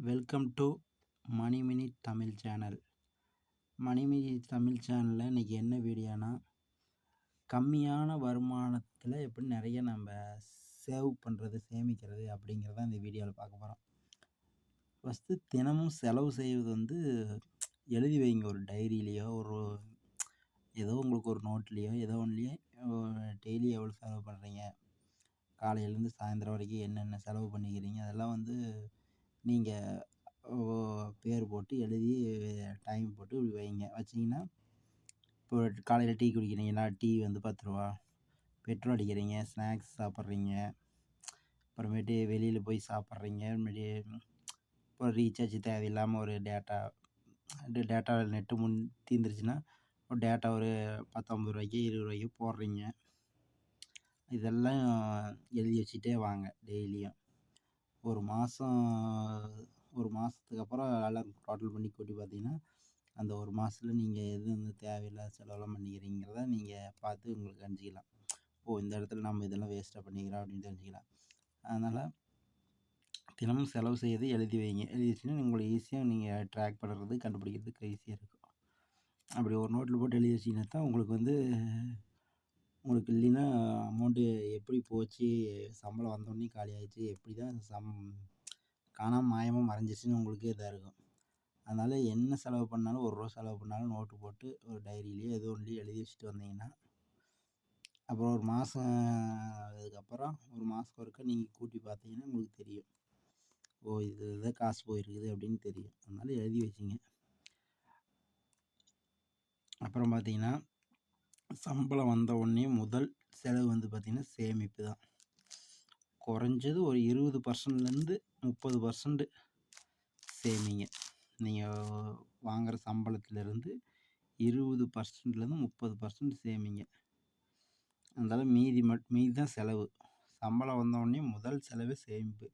Welcome to Manimini Tamil channel. Manimini Tamil சேனலில் இன்றைக்கி என்ன வீடியோனா, கம்மியான வருமானத்தில் எப்படி நிறைய நம்ம சேவ் பண்ணுறது, சேமிக்கிறது அப்படிங்கிறத இந்த வீடியோவில் பார்க்க போகிறோம். ஃபஸ்ட்டு தினமும் செலவு செய்வது எழுதி வைங்க. ஒரு டைரியிலையோ, ஏதோ உங்களுக்கு ஒரு நோட்லேயோ, ஏதோ ஒன்றுலையோ டெய்லி எவ்வளோ செலவு பண்ணுறீங்க, காலையிலேருந்து சாயந்தரம் வரைக்கும் என்னென்ன செலவு பண்ணிக்கிறீங்க, அதெல்லாம் நீங்கள் பேர் போட்டு எழுதி டைம் போட்டு இப்படி வைங்க. வச்சிங்கன்னா இப்போ காலையில் டீ குடிக்கிறீங்கன்னா டீ 10 ரூபா, பெட்ரோல் அடிக்கிறீங்க, ஸ்நாக்ஸ் சாப்பிட்றீங்க, அப்புறமேட்டு வெளியில் போய் சாப்பிட்றீங்க, இப்போ ரீசார்ஜ் தேவையில்லாமல் ஒரு டேட்டா நெட்டு தீர்ந்துருச்சுன்னா ஒரு டேட்டா ஒரு 19 ரூபாய்க்கு 20 ரூபாய்க்கு போடுறீங்க. இதெல்லாம் எழுதி வச்சுட்டே வாங்க. டெய்லியும் ஒரு மாதத்துக்கு அப்புறம் எல்லாம் டோட்டல் பண்ணி கூட்டி பார்த்தீங்கன்னா, அந்த ஒரு மாதத்தில் நீங்கள் எது தேவையில்லாத செலவெல்லாம் பண்ணிக்கிறீங்கிறத நீங்கள் பார்த்து உங்களுக்கு தெரிஞ்சுக்கலாம். இந்த இடத்துல நம்ம இதெல்லாம் வேஸ்ட்டாக பண்ணிக்கிறோம் அப்படின்னு தெரிஞ்சுக்கலாம். அதனால் தினமும் செலவு செய்யறது எழுதி வைங்க. எழுதி வச்சிங்கன்னா உங்களுக்கு ஈஸியாக நீங்கள் ட்ராக் பண்ணுறது, கண்டுபிடிக்கிறதுக்கு ஈஸியாக இருக்கும். அப்படி ஒரு நோட்டில் போட்டு எழுதி வச்சிங்கன்னா தான் உங்களுக்கு இல்லைன்னா அமௌண்ட்டு எப்படி போச்சு, சம்பளம் வந்தோடனே காலி ஆகிடுச்சு, எப்படி தான் காணாமல் மாயமாக மறைஞ்சிச்சுன்னு உங்களுக்கே இதாக இருக்கும். அதனால் என்ன செலவு பண்ணாலும், ரூபா செலவு பண்ணாலும் நோட்டு போட்டு ஒரு டைரியிலையோ ஏதோ ஒன்றுலையோ எழுதி வச்சுட்டு வந்தீங்கன்னா, அப்புறம் ஒரு மாதம் அதுக்கப்புறம் ஒரு மாதத்துக்கு ஒருக்கா நீங்கள் கூட்டி பார்த்தீங்கன்னா உங்களுக்கு தெரியும். இதுதான் காசு போயிருக்குது அப்படின்னு தெரியும். அதனால் எழுதி வச்சிங்க. அப்புறம் பார்த்தீங்கன்னா, சம்பளம் வந்த உடனே முதல் செலவு பார்த்திங்கன்னா சேமிப்பு தான். குறைஞ்சது ஒரு 20%லேருந்து 30% சேமிங்க. நீங்கள் வாங்குகிற சம்பளத்துலேருந்து 20%லேருந்து 30% சேமிங்க. அதனால் மீதி தான் செலவு. சம்பளம் வந்தோடனே முதல் செலவு சேமிப்பு.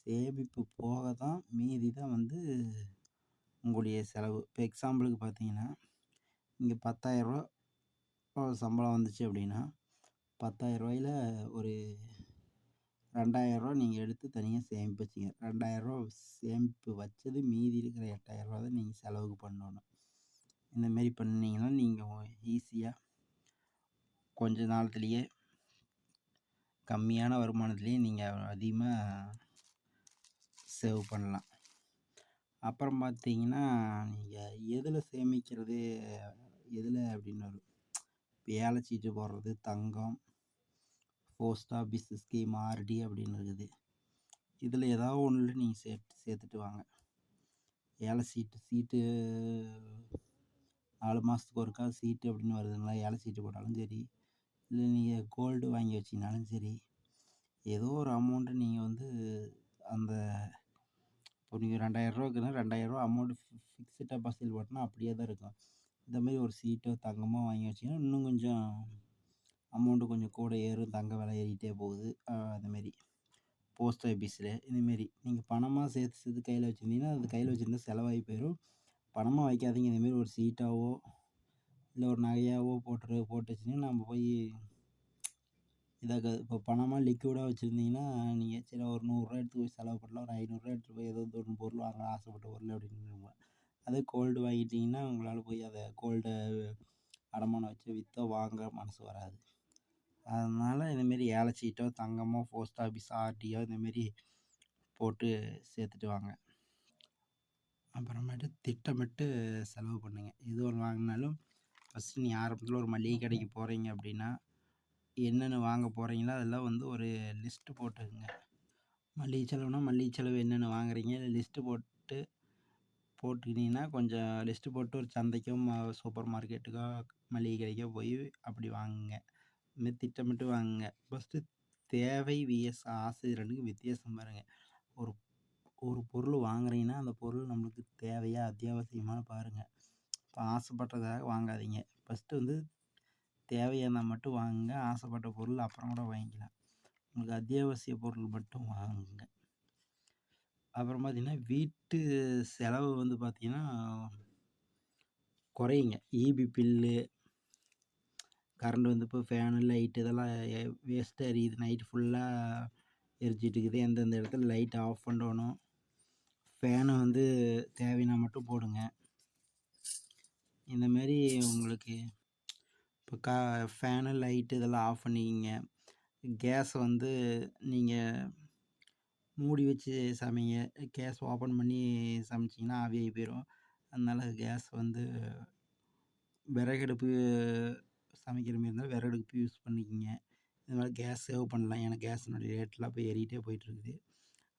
சேமிப்பு போக தான் மீதி தான் உங்களுடைய செலவு. இப்போ எக்ஸாம்பிளுக்கு பார்த்தீங்கன்னா, இங்கே 10,000 ரூபா சம்பளம் வந்துச்சு அப்படின்னா, 10,000 ரூபாயில் ஒரு 2,000 ரூபா நீங்கள் எடுத்து தனியாக சேமிப்பு வச்சிங்க. 2,000 ரூபா சேமிப்பு வச்சது மீதி இருக்கிற 8,000 ரூபா தான் நீங்கள் செலவுக்கு பண்ணணும். இந்தமாரி பண்ணிங்கன்னா நீங்கள் ஈஸியாக கொஞ்ச நாளத்துலேயே கம்மியான வருமானத்துலேயே நீங்கள் அதிகமாக சேவ் பண்ணலாம். அப்புறம் பார்த்தீங்கன்னா, நீங்கள் எதில் சேமிக்கிறது, எதில் அப்படின்னு ஏல சீட்டு போடுறது, தங்கம், போஸ்ட் ஆஃபீஸ் ஸ்கீம், ஆர்டி அப்படின்னு இருக்குது. இதில் ஏதாவது ஒன்றில் நீங்கள் சேர்த்துட்டு வாங்க. ஏல சீட்டு 4 மாதத்துக்கு ஒருக்கா சீட்டு அப்படின்னு வருதுங்களா, ஏல சீட்டு போட்டாலும் சரி, இல்லை நீங்கள் கோல்டு வாங்கி வச்சிங்கனாலும் சரி, ஏதோ ஒரு அமௌண்ட்டு நீங்கள் அந்த இப்போ நீங்கள் 2,000 ரூபாக்குன்னா 2,000 ரூபா அமௌண்ட்டு ஃபிக்ஸ்டு டெபாசிட் போட்டோன்னா அப்படியே தான் இருக்கும். இந்தமாரி ஒரு சீட்டோ தங்கமோ வாங்கி வச்சிங்கன்னா இன்னும் கொஞ்சம் அமௌண்ட்டு கொஞ்சம் கூட ஏறும். தங்க விலை ஏறிக்கிட்டே போகுது. அந்தமாரி போஸ்ட் ஆஃபீஸில் இதுமாரி நீங்கள் பணமாக சேர்த்து கையில் வச்சுருந்தீங்கன்னா, அது கையில் வச்சுருந்தா செலவாகி போயிடும். பணமாக வைக்காதீங்க. இதேமாரி ஒரு சீட்டாவோ இல்லை ஒரு நகையாவோ போட்டு வச்சிங்கன்னா நம்ம போய் இப்போ பணமாக லிக்விடாக வச்சுருந்தீங்கன்னா, நீங்கள் சரி ஒரு 100 ரூபா எடுத்து போய் செலவு பண்ணலாம், ஒரு 500 ரூபா எடுத்துகிட்டு போய் ஏதோ ஒரு பொருள் வாங்க ஆசைப்பட்ட பொருள் அப்படின்னு. அதே கோல்டு வாங்கிட்டிங்கன்னா உங்களால் போய் அதை கோல்டை அடமானம் வச்சு விற்றோ வாங்க மனசு வராது. அதனால் இதுமாரி ஏல சீட்டோ தங்கமோ போஸ்ட் ஆஃபீஸ் ஆர்டியோ இந்தமாரி போட்டு சேர்த்துட்டு வாங்க. அப்புறமேட்டு திட்டமிட்டு செலவு பண்ணுங்கள். எது ஒன்று வாங்கினாலும் ஃபஸ்ட்டு நீங்கள் ஆரம்பத்தில் ஒரு மளிகை கடைக்கு போகிறீங்க அப்படின்னா, என்னென்ன வாங்க போகிறீங்களோ அதெல்லாம் ஒரு லிஸ்ட்டு போட்டுக்கோங்க. மளிகை செலவுனா மளிகை செலவு என்னென்ன வாங்குறீங்க லிஸ்ட்டு போட்டுக்கிட்டிங்கன்னா கொஞ்சம் லிஸ்ட்டு போட்டு ஒரு சந்தைக்கோ சூப்பர் மார்க்கெட்டுக்கோ மளிகை கடைக்கோ போய் அப்படி வாங்குங்க. இதுமாரி திட்டமிட்டு வாங்குங்க. ஃபஸ்ட்டு தேவை விஎஸ் ஆசை ரெண்டுக்கும் வித்தியாசம் பாருங்கள். ஒரு பொருள் வாங்குறீங்கன்னா அந்த பொருள் நம்மளுக்கு தேவையா அத்தியாவசியமான பாருங்கள். இப்போ ஆசைப்பட்டதாக வாங்காதீங்க. ஃபஸ்ட்டு தேவையானா மட்டும் வாங்குங்க. ஆசைப்பட்ட பொருள் அப்புறம் கூட வாங்கிக்கலாம். உங்களுக்கு அத்தியாவசிய பொருள் மட்டும் வாங்குங்க. அப்புறம் பார்த்தீங்கன்னா, வீட்டு செலவு பார்த்தீங்கன்னா குறையுங்க. ஈபி பில்லு, கரண்ட் இப்போ ஃபேனு, லைட்டு இதெல்லாம் வேஸ்ட்டாக எரியுது. நைட்டு ஃபுல்லாக எரிச்சிட்டு இருக்குது. எந்தெந்த இடத்துல லைட் ஆஃப் பண்ணணும், ஃபேனை வந்து தேவைன்னா மட்டும் போடுங்க. இந்த மாரி உங்களுக்கு இப்போ ஃபேனு, லைட்டு இதெல்லாம் ஆஃப் பண்ணிக்கிங்க. கேஸ வந்து நீங்க மூடி வச்சு சமைங்க. கேஸ் ஓப்பன் பண்ணி சமைச்சிங்கன்னா ஆவியாகி போயிரும். அதனால கேஸ் வந்து விறகடுப்பு சமைக்கிற மாரி இருந்தால் விறகடுப்பு யூஸ் பண்ணிக்கங்க. இது மாரி கேஸ் சேவ் பண்ணலாம். ஏன்னா கேஸினுடைய ரேட்லாம் இப்போ ஏறிட்டே போயிட்டுருக்குது.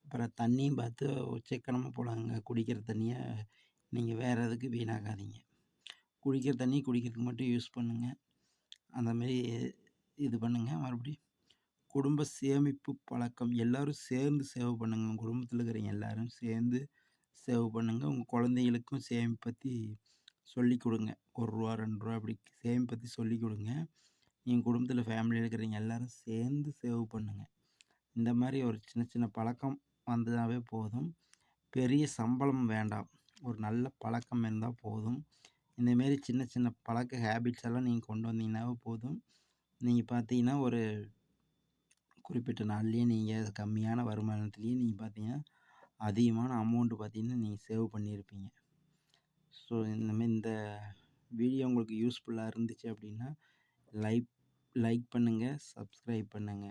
அப்புறம் தண்ணியும் பார்த்து சிக்கனமா போலாங்க. குடிக்கிற தண்ணிய நீங்க வேற எதுக்கும் வீணாக்காதீங்க. குடிக்கிற தண்ணி குடிக்கிறதுக்கு மட்டும் யூஸ் பண்ணுங்க. அந்த மாரி இது பண்ணுங்க. மறுபடியும் குடும்ப சேமிப்பு பழக்கம். எல்லாரும் சேர்ந்து சேவ் பண்ணுங்க. உங்க குடும்பத்தில இருக்கிறவங்க எல்லாரும் சேர்ந்து சேவ் பண்ணுங்க. உங்க குழந்தைகளுக்கும் சேமிப்பு பத்தி சொல்லிக் குடுங்க. ரூ. 1 ரூ. 2 அப்படி சேமிப்பு பத்தி சொல்லிக் குடுங்க. என் குடும்பத்தில ஃபேமிலியில இருக்கிறவங்க எல்லாரும் சேர்ந்து சேவ் பண்ணுங்க. இந்த மாரி ஒரு சின்ன சின்ன பழக்கம் வந்ததாவே போதும். பெரிய சம்பளம் வேண்டாம். ஒரு நல்ல பழக்கம் இருந்தா போதும். இந்த மாரி சின்ன சின்ன பழக்க ஹேபிட்ஸ் எல்லாம் நீங்க கொண்டு வந்தீங்கன்னாவே போதும். நீங்க பார்த்தீங்கன்னா, ஒரு குறிப்பிட்ட நாள்லயே நீங்க கம்மியான வருமானத்திலேயே நீங்க பார்த்தீங்கன்னா, அதிகமான அமௌண்ட் பார்த்தீங்கன்னா, நீங்க சேவ் பண்ணியிருப்பீங்க. ஸோ இந்த வீடியோ உங்களுக்கு யூஸ்ஃபுல்லா இருந்துச்சு அப்படின்னா, லைக் லைக் பண்ணுங்க, சப்ஸ்கிரைப் பண்ணுங்க.